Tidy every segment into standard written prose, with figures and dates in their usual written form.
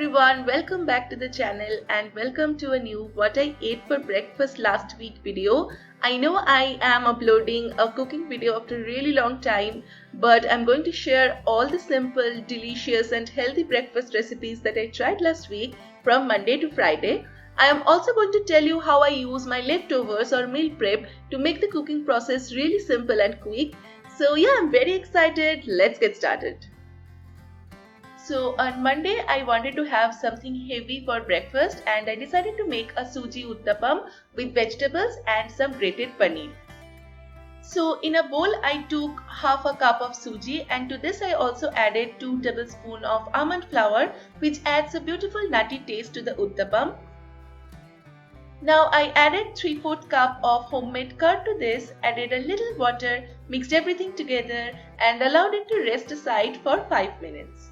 everyone, welcome back to the channel and welcome to a new what I ate for breakfast last week video. I know I am uploading a cooking video after a really long time, but I'm going to share all the simple, delicious and healthy breakfast recipes that I tried last week from Monday to Friday. I am also going to tell you how I use my leftovers or meal prep to make the cooking process really simple and quick. So yeah, I'm very excited. Let's get started. So on Monday, I wanted to have something heavy for breakfast and I decided to make a suji uttapam with vegetables and some grated paneer. So in a bowl, I took half a cup of suji and to this I also added 2 tablespoons of almond flour, which adds a beautiful nutty taste to the uttapam. Now I added 3/4 cup of homemade curd to this, added a little water, mixed everything together and allowed it to rest aside for 5 minutes.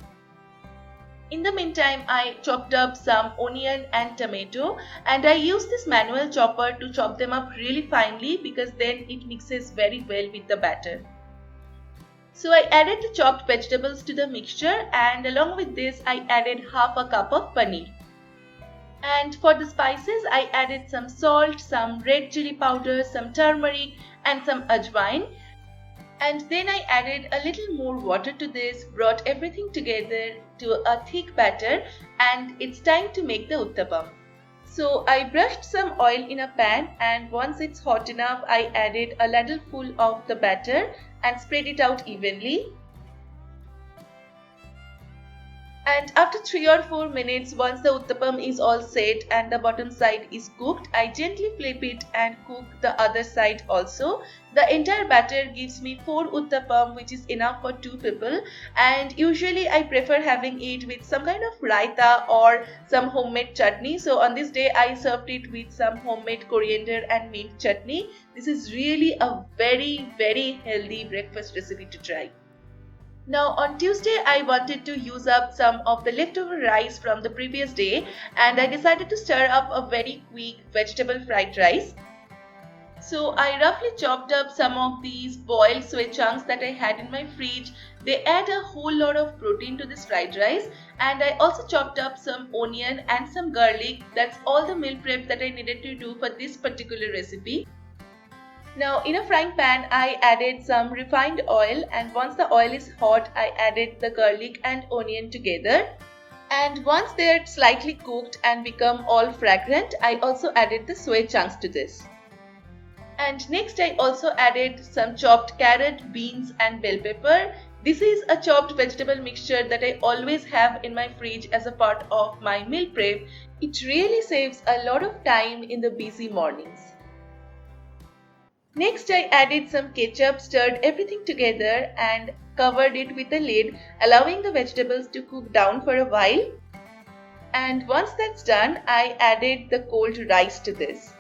In the meantime, I chopped up some onion and tomato and I used this manual chopper to chop them up really finely because then it mixes very well with the batter. So I added the chopped vegetables to the mixture and along with this I added half a cup of paneer. And for the spices I added some salt, some red chili powder, some turmeric and some ajwain. And then I added a little more water to this, brought everything together to a thick batter and it's time to make the uttapam. So I brushed some oil in a pan and once it's hot enough I added a ladle full of the batter and spread it out evenly. And after 3 or 4 minutes, once the uttapam is all set and the bottom side is cooked, I gently flip it and cook the other side also. The entire batter gives me 4 uttapam, which is enough for 2 people, and usually I prefer having it with some kind of raita or some homemade chutney. So on this day I served it with some homemade coriander and mint chutney. This is really a very healthy breakfast recipe to try. Now on Tuesday I wanted to use up some of the leftover rice from the previous day and I decided to stir up a very quick vegetable fried rice. So I roughly chopped up some of these boiled soy chunks that I had in my fridge. They add a whole lot of protein to this fried rice and I also chopped up some onion and some garlic. That's all the meal prep that I needed to do for this particular recipe. Now in a frying pan I added some refined oil and once the oil is hot I added the garlic and onion together. And once they are slightly cooked and become all fragrant, I also added the soy chunks to this. And next I also added some chopped carrot, beans and bell pepper. This is a chopped vegetable mixture that I always have in my fridge as a part of my meal prep. It really saves a lot of time in the busy mornings. Next I added some ketchup, stirred everything together and covered it with a lid, allowing the vegetables to cook down for a while. And once that's done, I added the cold rice to this.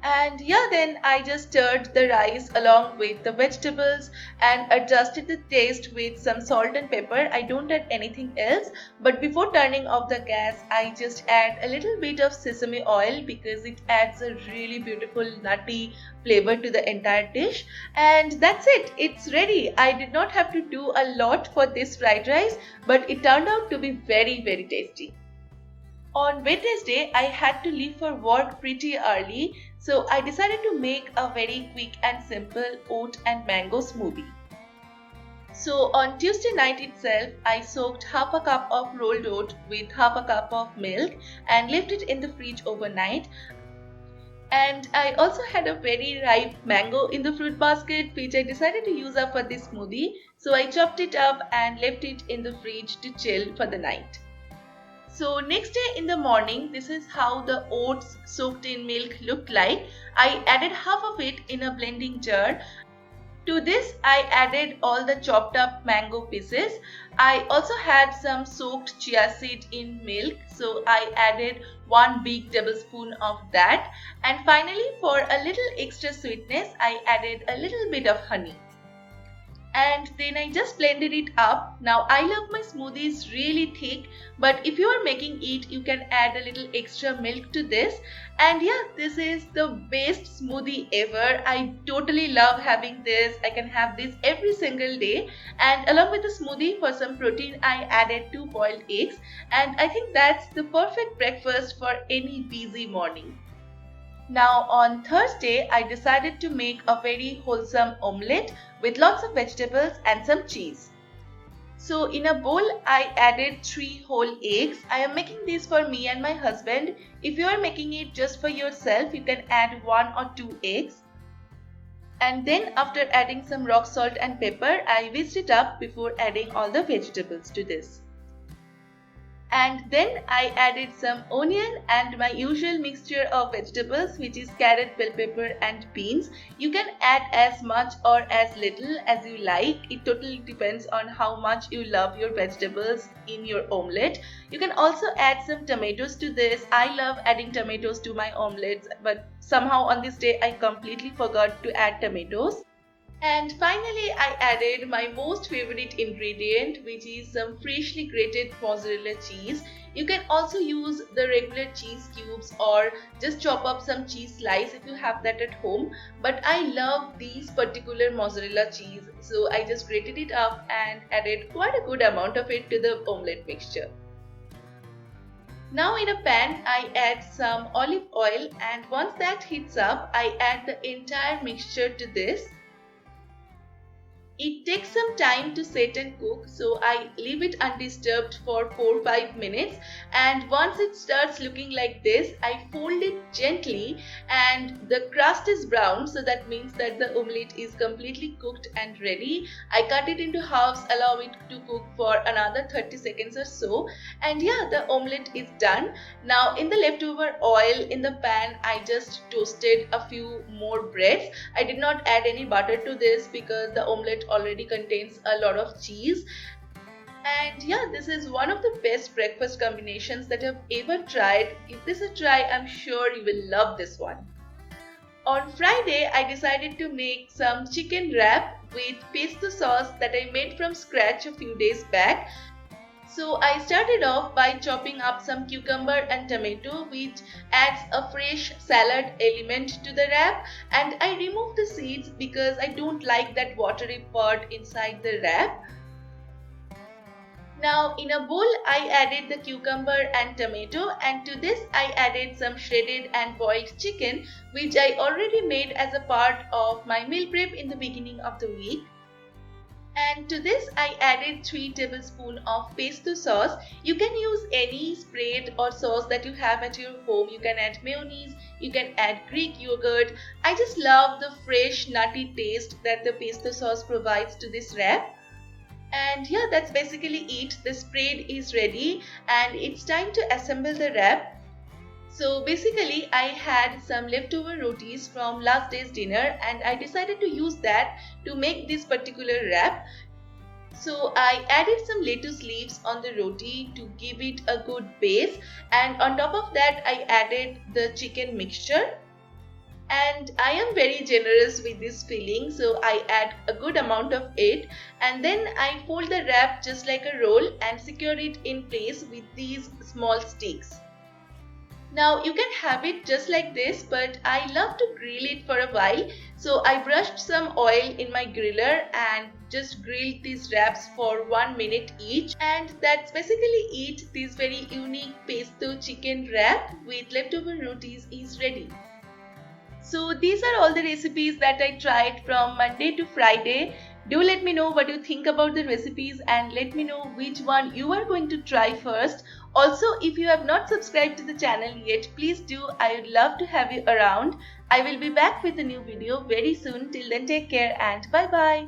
And yeah, then I just stirred the rice along with the vegetables and adjusted the taste with some salt and pepper. I don't add anything else, but before turning off the gas, I just add a little bit of sesame oil because it adds a really beautiful nutty flavor to the entire dish. And that's it, it's ready. I did not have to do a lot for this fried rice, but it turned out to be very tasty. On Wednesday, I had to leave for work pretty early, so I decided to make a very quick and simple oat and mango smoothie. So on Tuesday night itself, I soaked half a cup of rolled oat with half a cup of milk and left it in the fridge overnight. And I also had a very ripe mango in the fruit basket which I decided to use up for this smoothie. So I chopped it up and left it in the fridge to chill for the night. So next day in the morning, this is how the oats soaked in milk looked like. I added half of it in a blending jar. To this I added all the chopped up mango pieces. I also had some soaked chia seed in milk, so I added 1 big tablespoon of that. And finally, for a little extra sweetness, I added a little bit of honey. and then I just blended it up. Now I love my smoothies really thick, but if you are making it, you can add a little extra milk to this. And yeah, this is the best smoothie ever. I totally love having this. I can have this every single day. And along with the smoothie, for some protein, I added 2 boiled eggs. And I think that's the perfect breakfast for any busy morning. Now on Thursday, I decided to make a very wholesome omelette with lots of vegetables and some cheese. So in a bowl, I added 3 whole eggs. I am making this for me and my husband. If you are making it just for yourself, you can add 1 or 2 eggs. And then after adding some rock salt and pepper, I whisked it up before adding all the vegetables to this. And then I added some onion and my usual mixture of vegetables, which is carrot, bell pepper and beans. You can add as much or as little as you like. It totally depends on how much you love your vegetables in your omelette. You can also add some tomatoes to this. I love adding tomatoes to my omelettes, but somehow on this day I completely forgot to add tomatoes. And finally, I added my most favorite ingredient, which is some freshly grated mozzarella cheese. You can also use the regular cheese cubes or just chop up some cheese slice if you have that at home. But I love these particular mozzarella cheese, so I just grated it up and added quite a good amount of it to the omelette mixture. Now in a pan, I add some olive oil, and once that heats up, I add the entire mixture to this. It takes some time to set and cook, so I leave it undisturbed for 4-5 minutes, and once it starts looking like this, I fold it gently and the crust is brown, so that means that the omelette is completely cooked and ready. I cut it into halves, allow it to cook for another 30 seconds or so, and yeah, the omelette is done. Now in the leftover oil in the pan, I just toasted a few more breads. I did not add any butter to this because the omelette already contains a lot of cheese. And yeah, this is one of the best breakfast combinations that I've ever tried. Give this a try, I'm sure you will love this one. On Friday, I decided to make some chicken wrap with pesto sauce that I made from scratch a few days back. So I started off by chopping up some cucumber and tomato, which adds a fresh salad element to the wrap, and I removed the seeds because I don't like that watery part inside the wrap. Now in a bowl, I added the cucumber and tomato, and to this I added some shredded and boiled chicken, which I already made as a part of my meal prep in the beginning of the week. And to this I added 3 tablespoons of pesto sauce. You can use any spread or sauce that you have at your home. You can add mayonnaise, you can add Greek yogurt. I just love the fresh nutty taste that the pesto sauce provides to this wrap. And yeah, that's basically it. The spread is ready and it's time to assemble the wrap. So basically I had some leftover rotis from last day's dinner and I decided to use that to make this particular wrap. So I added some lettuce leaves on the roti to give it a good base, and on top of that I added the chicken mixture. And I am very generous with this filling, so I add a good amount of it, and then I fold the wrap just like a roll and secure it in place with these small sticks. Now you can have it just like this, but I love to grill it for a while, so I brushed some oil in my griller and just grilled these wraps for 1 minute each, and that's basically it. This very unique pesto chicken wrap with leftover rotis is ready. So these are all the recipes that I tried from Monday to Friday. Do let me know what you think about the recipes and let me know which one you are going to try first. Also, if you have not subscribed to the channel yet, please do. I would love to have you around. I will be back with a new video very soon. Till then, take care and bye bye.